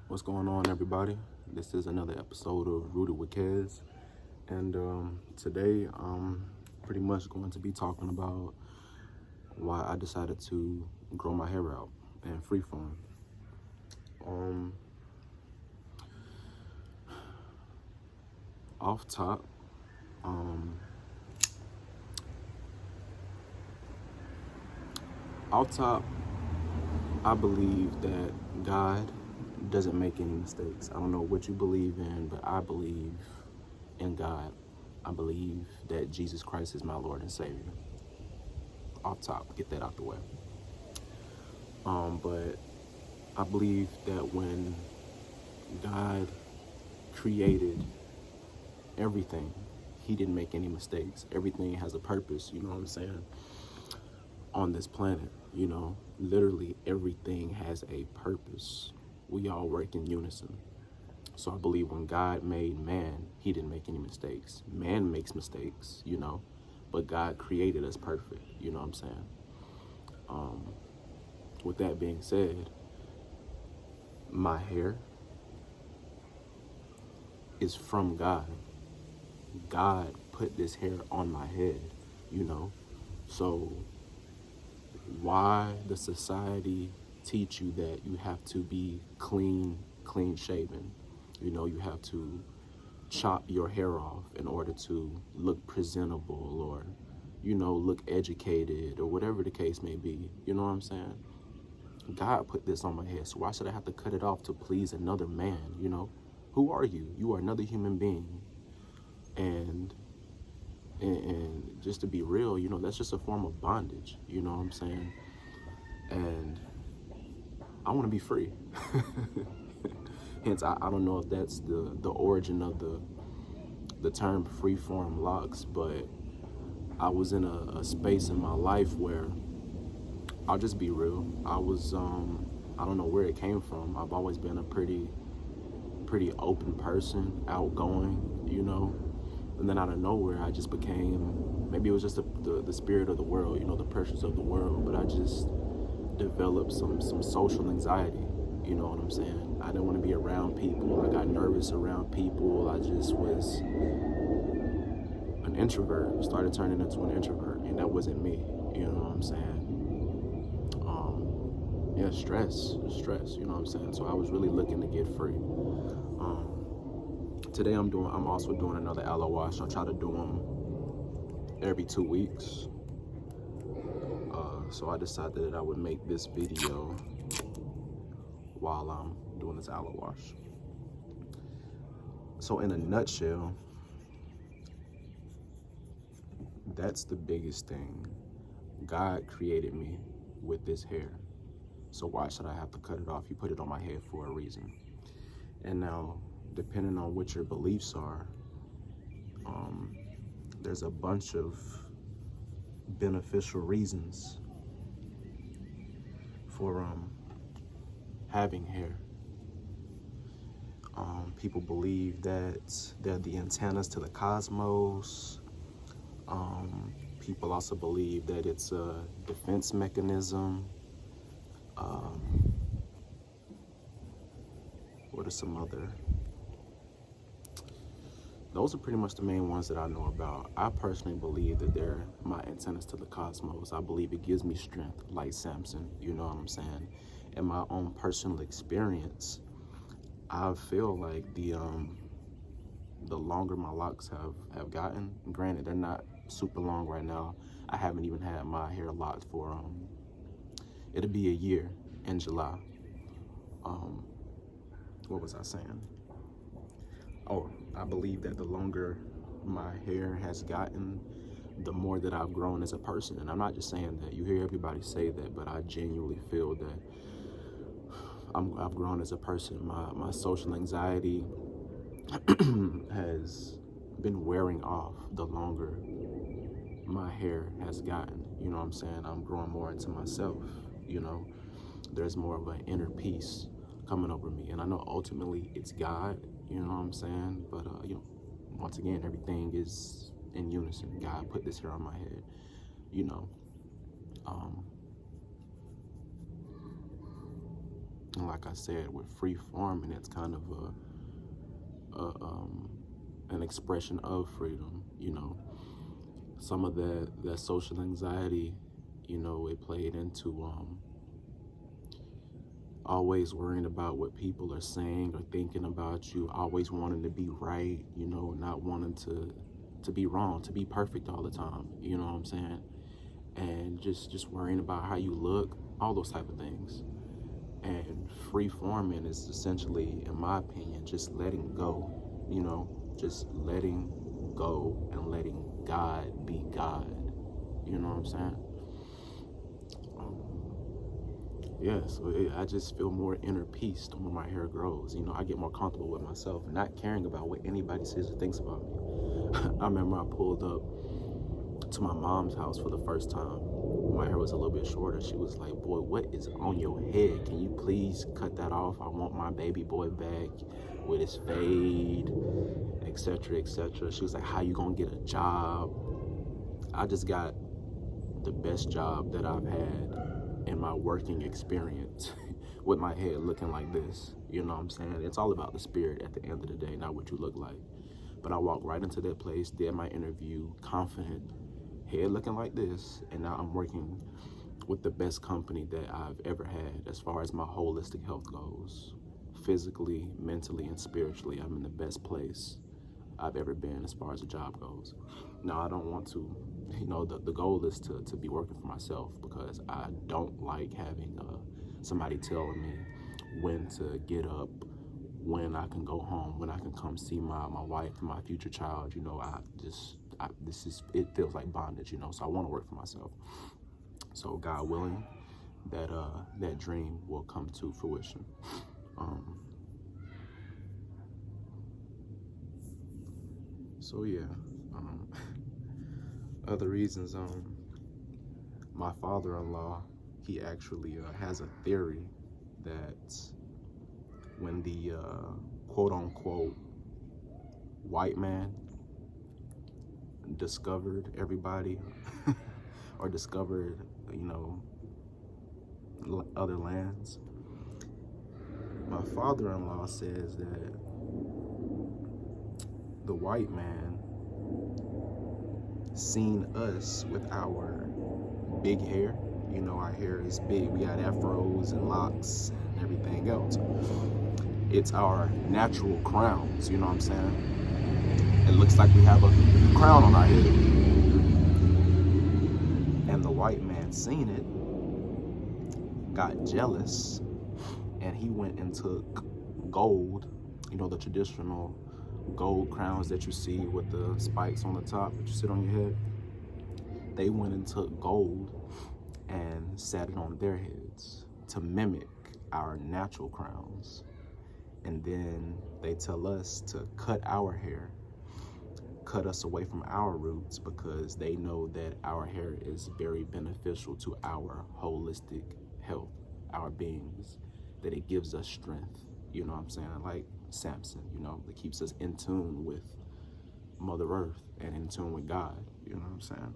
What's going on, everybody? This is another episode of Rooted with Kez, and today I'm pretty much going to be talking about why I decided to grow my hair out and freeform. Um, off top, um, off top, I believe that God doesn't make any mistakes. I don't know what you believe in, but I believe in God. I believe that Jesus Christ is my Lord and Savior. Off top, get that out the way. But I believe that when God created everything, He didn't make any mistakes. Everything has a purpose, you know what I'm saying? On this planet, literally everything has a purpose. We all work in unison. So I believe when God made man, He didn't make any mistakes. Man makes mistakes, but God created us perfect, you know what I'm saying? With that being said, my hair is from God. God put this hair on my head, you know? So why does society teach you that you have to be clean shaven? You have to chop your hair off in order to look presentable or, look educated or whatever the case may be. You know what I'm saying? God put this on my head, so why should I have to cut it off to please another man, Who are you? You are another human being. And just to be real, that's just a form of bondage, you know what I'm saying? And I want to be free. Hence, I don't know if that's the origin of the term freeform locks, but I was in a space in my life where, I'll just be real, I was, I don't know where it came from. I've always been a pretty open person, outgoing, and then out of nowhere, I just became, maybe it was just the spirit of the world, the pressures of the world, but I just developed some social anxiety, you know what I'm saying? I didn't want to be around people. I got nervous around people. I just was an introvert, started turning into an introvert, and that wasn't me, you know what I'm saying? Yeah, stress, you know what I'm saying? So I was really looking to get free. Today I'm also doing another aloe wash. I try to do them every 2 weeks. So I decided that I would make this video while I'm doing this aloe wash. So in a nutshell, that's the biggest thing. God created me with this hair. So why should I have to cut it off? He put it on my head for a reason. And now, depending on what your beliefs are, there's a bunch of beneficial reasons for having hair. People believe that they're the antennas to the cosmos. People also believe that it's a defense mechanism. What are some other? Those are pretty much the main ones that I know about. I personally believe that they're my antennas to the cosmos. I believe it gives me strength, like Samson, you know what I'm saying? In my own personal experience, I feel like the longer my locks have gotten, granted they're not super long right now. I haven't even had my hair locked for it'll be a year in July. What was I saying? Oh, I believe that the longer my hair has gotten, the more that I've grown as a person. And I'm not just saying that. You hear everybody say that, but I genuinely feel that I've grown as a person. My social anxiety has been wearing off the longer my hair has gotten. You know what I'm saying? I'm growing more into myself, There's more of an inner peace coming over me. And I know ultimately it's God, you know what I'm saying? But, once again, everything is in unison. God put this hair on my head, And like I said, with free forming, it's kind of an expression of freedom. Some of that social anxiety, it played into always worrying about what people are saying or thinking about you, always wanting to be right, not wanting to be wrong, to be perfect all the time. You know what I'm saying? And just worrying about how you look, all those type of things. And free forming is essentially, in my opinion, just letting go, just letting go and letting God be God. You know what I'm saying? Yeah, so I just feel more inner peace the more my hair grows. I get more comfortable with myself and not caring about what anybody says or thinks about me. I remember I pulled up to my mom's house for the first time. My hair was a little bit shorter. She was like, "Boy, what is on your head? Can you please cut that off? I want my baby boy back with his fade, etc., etc." She was like, "How you gonna get a job?" I just got the best job that I've had in my working experience with my head looking like this. You know what I'm saying? It's all about the spirit at the end of the day, not what you look like. But I walked right into that place, did my interview, confident, head looking like this, and now I'm working with the best company that I've ever had as far as my holistic health goes. Physically, mentally, and spiritually, I'm in the best place I've ever been as far as a job goes. Now, I don't want to, the goal is to be working for myself, because I don't like having somebody telling me when to get up, when I can go home, when I can come see my wife and my future child. It feels like bondage, so I want to work for myself. So God willing, that dream will come to fruition. So yeah, other reasons, my father-in-law, he actually has a theory that when the quote-unquote white man discovered everybody or discovered, other lands, my father-in-law says that the white man seen us with our big hair. Our hair is big. We got afros and locks and everything else. It's our natural crowns, you know what I'm saying? It looks like we have a crown on our head. And the white man seen it, got jealous, and he went and took gold, the traditional gold crowns that you see with the spikes on the top that you sit on your head. They went and took gold and sat it on their heads to mimic our natural crowns. And then they tell us to cut our hair, cut us away from our roots, because they know that our hair is very beneficial to our holistic health, our beings, that it gives us strength, you know what I'm saying? Like Samson, it keeps us in tune with Mother Earth and in tune with God, you know what I'm saying?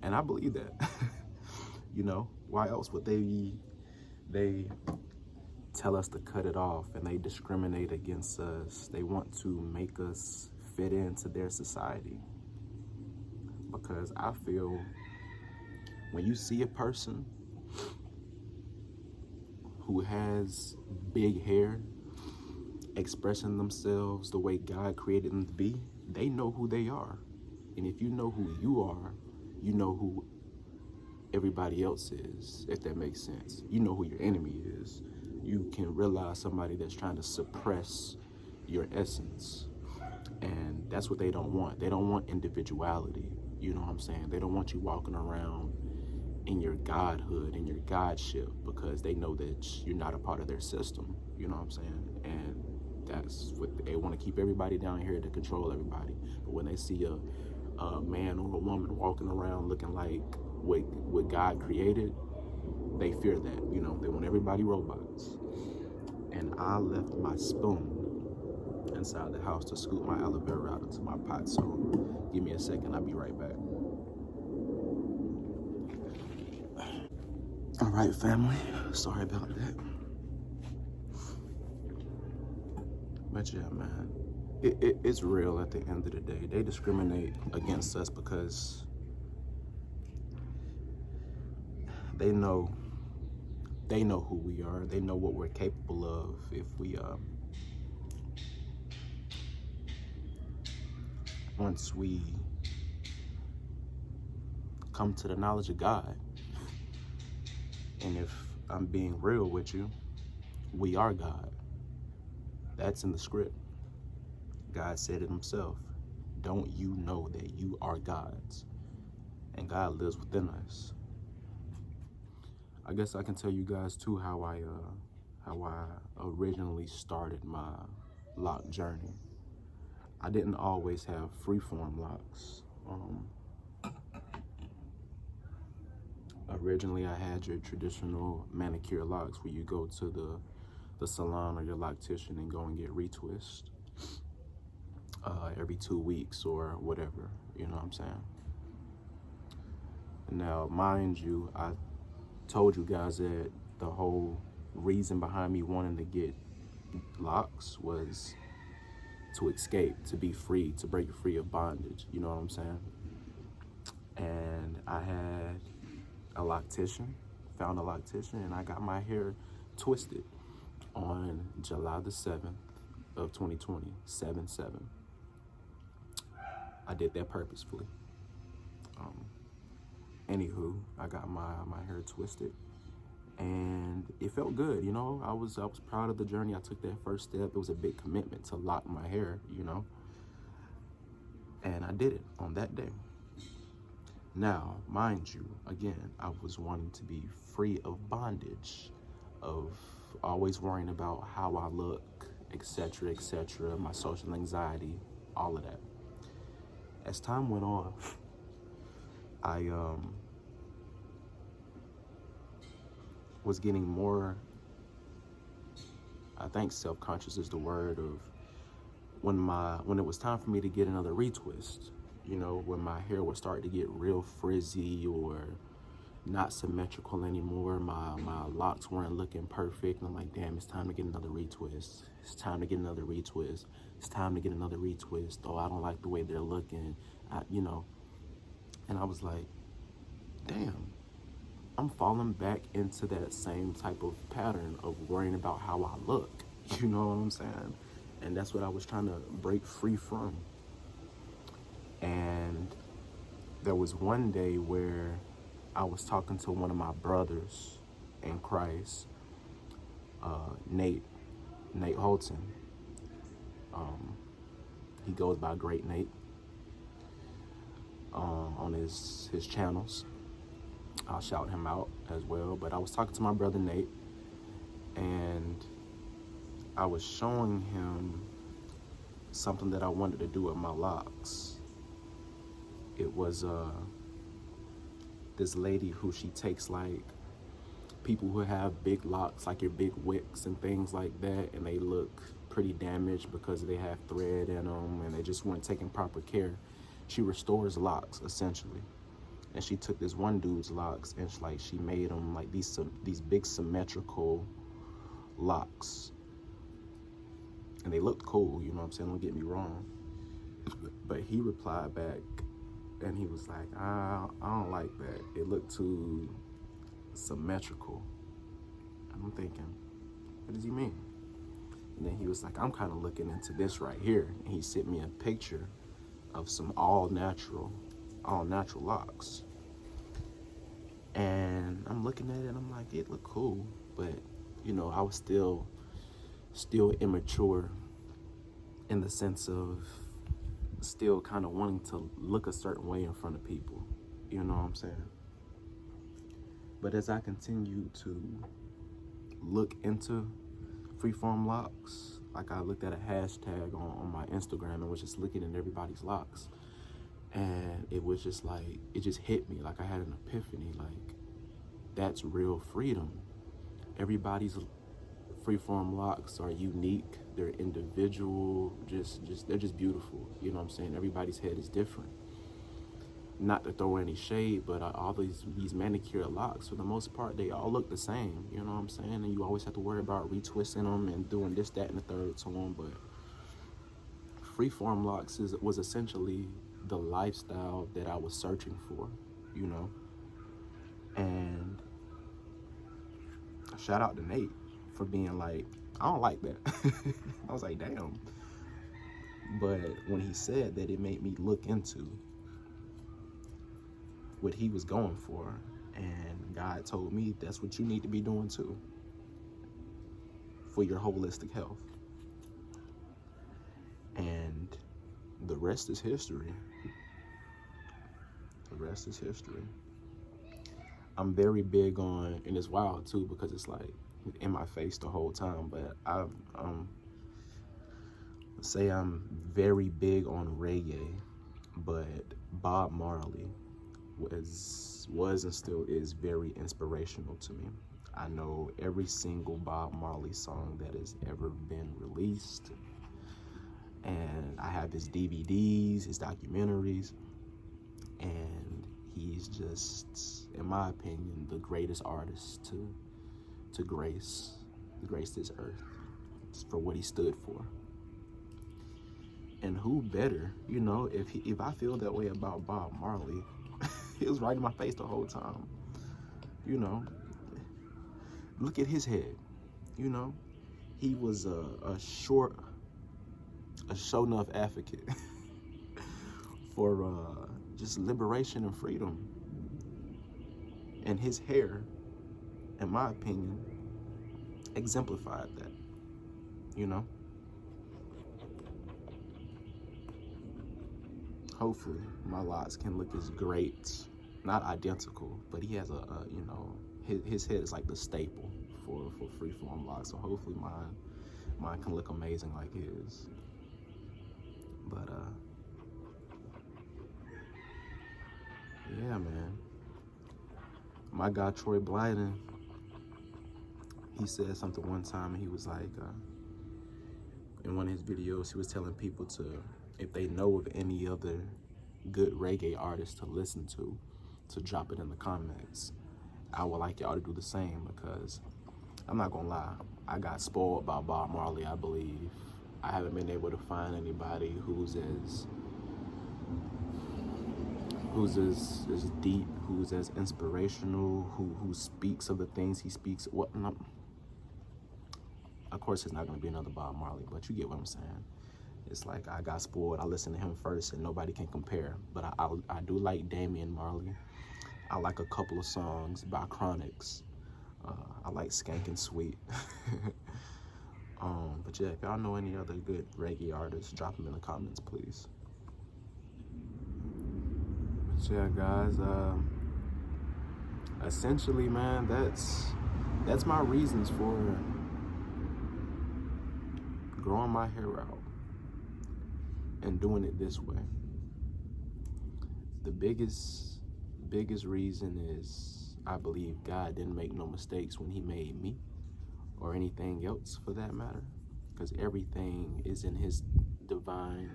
And I believe that. Why else would they tell us to cut it off, and they discriminate against us? They want to make us fit into their society. Because I feel when you see a person who has big hair expressing themselves the way God created them to be, they know who they are. And if you know who you are, you know who everybody else is, if that makes sense. You know who your enemy is. You can realize somebody that's trying to suppress your essence. And that's what they don't want. They don't want individuality. You know what I'm saying? They don't want you walking around in your godhood, in your godship, because they know that you're not a part of their system. You know what I'm saying? And that's what they want to keep everybody down here to control everybody. But when they see a man or a woman walking around looking like what God created, they fear that. They want everybody robots. And I left my spoon inside the house to scoop my aloe vera out into my pot. So give me a second, I'll be right back. All right, family. Sorry about that. But yeah, man, it's real at the end of the day. They discriminate against us because they know who we are. They know what we're capable of if we once we come to the knowledge of God. And if I'm being real with you, we are God. That's in the script. God said it himself. Don't you know that you are God's? And God lives within us. I guess I can tell you guys too how I originally started my lock journey. I didn't always have freeform locks. Originally, I had your traditional manicure locks where you go to the salon or your loctician and go and get retwist every 2 weeks or whatever, you know what I'm saying? Now, mind you, I told you guys that the whole reason behind me wanting to get locks was to escape, to be free, to break free of bondage, you know what I'm saying? And I had a loctician, found a loctician, and I got my hair twisted on July the 7th of 2020, 7/7. I did that purposefully. Anywho, I got my hair twisted, and it felt good, you know. I was proud of the journey. I took that first step. It was a big commitment to lock my hair, you know, and I did it on that day. Now, mind you, again, I was wanting to be free of bondage, of always worrying about how I look, etc., etc., my social anxiety, all of that. As time went on, I was getting more, I think self-conscious is the word, of when it was time for me to get another retwist, you know, when my hair would start to get real frizzy or not symmetrical anymore, my locks weren't looking perfect, and I'm like, damn, it's time to get another retwist. It's time to get another retwist. It's time to get another retwist. Oh, I don't like the way they're looking, you know. And I was like, damn, I'm falling back into that same type of pattern of worrying about how I look. You know what I'm saying? And that's what I was trying to break free from. And there was one day where I was talking to one of my brothers in Christ, Nate Holton. He goes by Great Nate on his channels. I'll shout him out as well. But I was talking to my brother Nate, and I was showing him something that I wanted to do with my locks. It was this lady who she takes like people who have big locks, like your big wicks and things like that, and they look pretty damaged because they have thread in them and they just weren't taking proper care. She restores locks essentially. And she took this one dude's locks and she made them like these big symmetrical locks, and they looked cool, you know what I'm saying, don't get me wrong. But he replied back and he was like, I don't like that, it looked too symmetrical. And I'm thinking, what does he mean? And then he was like, I'm kind of looking into this right here, and he sent me a picture of some all natural locks. And I'm looking at it and I'm like, it looked cool, but you know, I was still immature in the sense of still kind of wanting to look a certain way in front of people, you know what I'm saying? But as I continued to look into freeform locks, like I looked at a hashtag on my Instagram and was just looking at everybody's locks, and it was just like, it just hit me like I had an epiphany, like that's real freedom. Everybody's freeform locks are unique, they're individual, they're just beautiful, you know what I'm saying? Everybody's head is different. not to throw any shade, but all these manicured locks, for the most part, they all look the same. You know what I'm saying? And you always have to worry about retwisting them and doing this, that, and the third to them. But freeform locks was essentially the lifestyle that I was searching for, you know. And shout out to Nate for being like, I don't like that. I was like, damn. But when he said that, it made me look into what he was going for. And God told me that's what you need to be doing too, for your holistic health. And the rest is history. The rest is history. I'm very big on, and it's wild too, because it's like in my face the whole time, but I'm very big on reggae, but Bob Marley was and still is very inspirational to me. I know every single Bob Marley song that has ever been released, and I have his DVDs, his documentaries, and he's just, in my opinion, the greatest artist to grace this earth for what he stood for. And who better, you know, if I feel that way about Bob Marley, he was right in my face the whole time. You know, look at his head. You know, he was a show enough advocate for just liberation and freedom. And his hair, in my opinion, exemplified that. You know. Hopefully my locks can look as great, not identical, but he has you know, his head is like the staple for freeform locks. So hopefully mine can look amazing like his. But yeah, man. My guy Troy Blyden, he said something one time, and he was like, in one of his videos, he was telling people to, if they know of any other good reggae artists to listen to drop it in the comments. I would like y'all to do the same, because I'm not gonna lie, I got spoiled by Bob Marley, I believe. I haven't been able to find anybody who's as deep, who's as inspirational, who speaks of the things he speaks. Of course, it's not gonna be another Bob Marley, but you get what I'm saying. It's like I got spoiled. I listened to him first, and nobody can compare. But I do like Damian Marley. I like a couple of songs by Chronics. I like Skank and Sweet. But yeah, if y'all know any other good reggae artists, drop them in the comments, please. But yeah, guys. Essentially, man, that's my reasons for growing my hair out and doing it this way. The biggest reason is I believe God didn't make no mistakes when he made me, or anything else for that matter, because everything is in his divine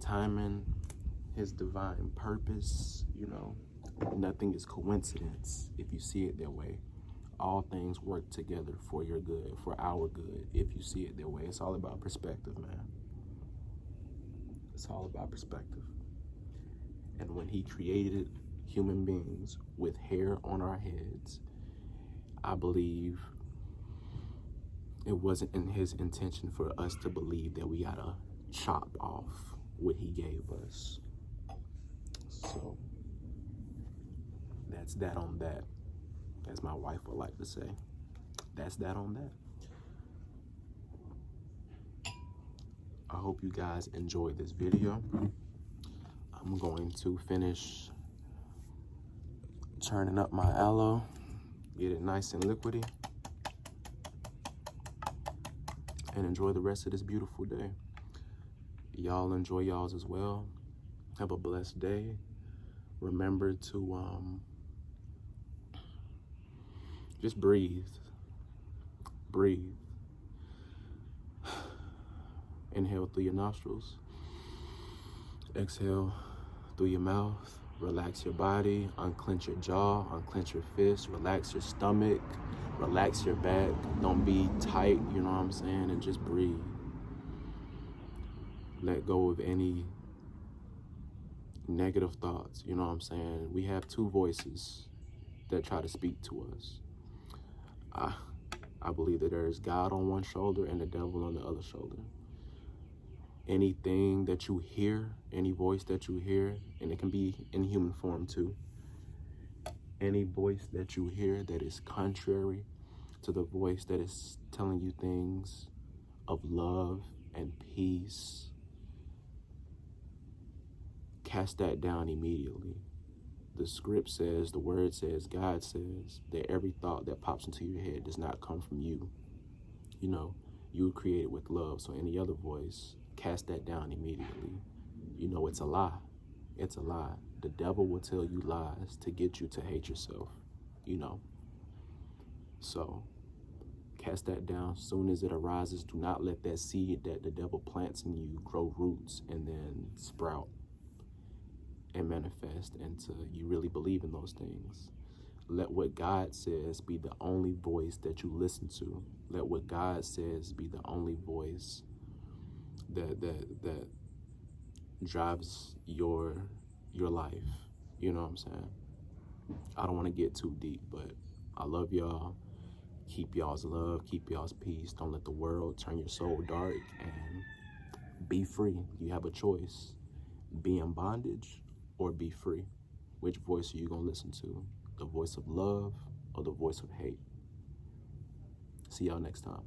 timing, his divine purpose. You know, nothing is coincidence if you see it that way. All things work together for your good, for our good, if you see it that way. It's all about perspective, man. It's all about perspective. And when he created human beings with hair on our heads, I believe it wasn't in his intention for us to believe that we gotta chop off what he gave us. So that's that on that, as my wife would like to say. That's that on that. I hope you guys enjoyed this video. I'm going to finish turning up my aloe, get it nice and liquidy, and enjoy the rest of this beautiful day. Y'all enjoy y'all's as well. Have a blessed day. Remember to just breathe. Breathe. Inhale through your nostrils. Exhale through your mouth. Relax your body, unclench your jaw, unclench your fist, relax your stomach, relax your back. Don't be tight, you know what I'm saying? And just breathe. Let go of any negative thoughts, you know what I'm saying? We have two voices that try to speak to us. I believe that there is God on one shoulder and the devil on the other shoulder. Anything that you hear, any voice that you hear, and it can be in human form too, any voice that you hear that is contrary to the voice that is telling you things of love and peace, cast that down immediately. The script says, the word says, God says that every thought that pops into your head does not come from you. You know, you were created with love, so any other voice, cast that down immediately. You know, it's a lie. It's a lie. The devil will tell you lies to get you to hate yourself, you know. So cast that down. Soon as it arises, do not let that seed that the devil plants in you grow roots and then sprout and manifest into you really believe in those things. Let what God says be the only voice that you listen to. Let what God says be the only voice that drives your life. You know what I'm saying? I don't want to get too deep, but I love y'all. Keep y'all's love, keep y'all's peace. Don't let the world turn your soul dark, and be free. You have a choice. Be in bondage or be free. Which voice are you going to listen to? The voice of love or the voice of hate? See y'all next time.